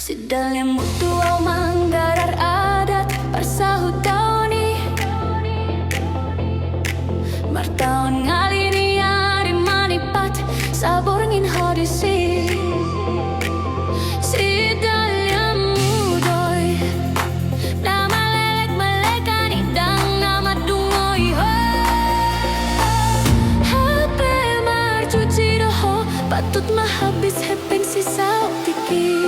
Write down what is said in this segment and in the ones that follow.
Sidalnya mutual manggarar adat parsahutoni martaon ngalini ari manipat saborngin hodisi Sidalnya mudoy nama lelek melekan idang nama dungoy ho hape marcuci doho patut mah habis hepeng sisa tiki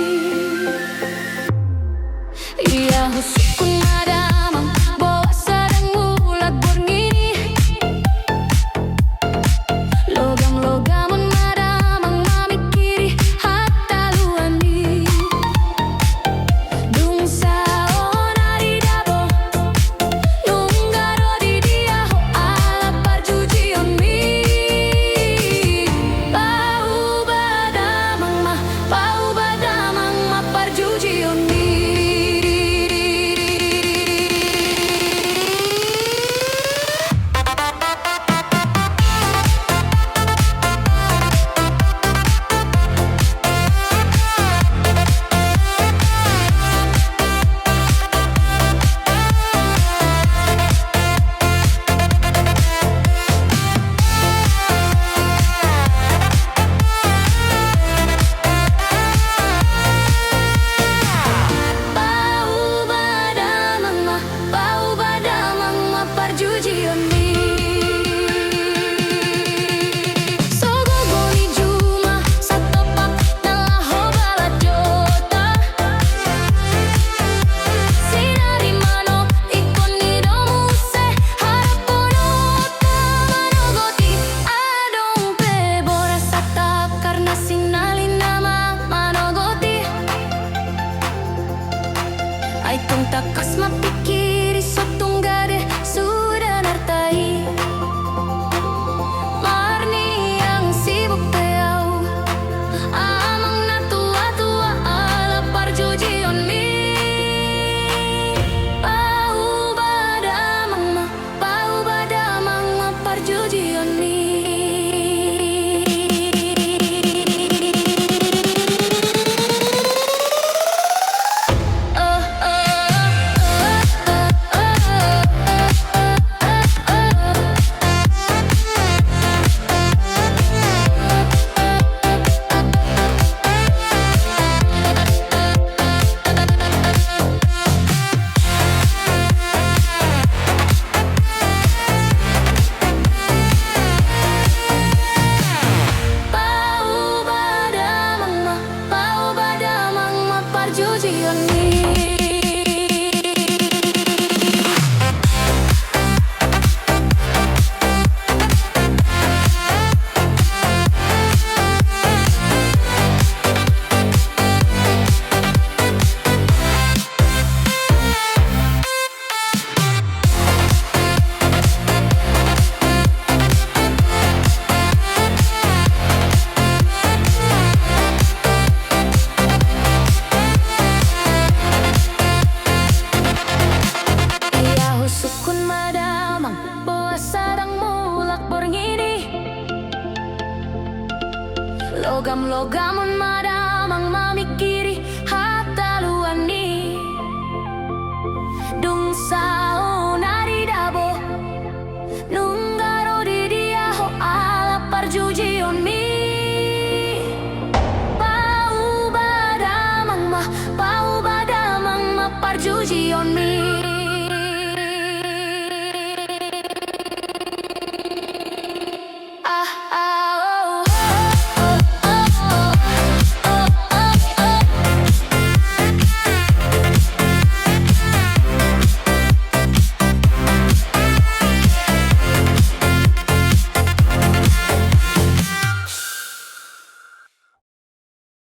Iya husukun madamang bawa sarang ulat borngini Logam-logamun madamang mamikiri hatta luani Dung saon ari dabo Nunggaro di dia ho ala parjujion mi Pau badamang mah parjujion mi Ai tung takas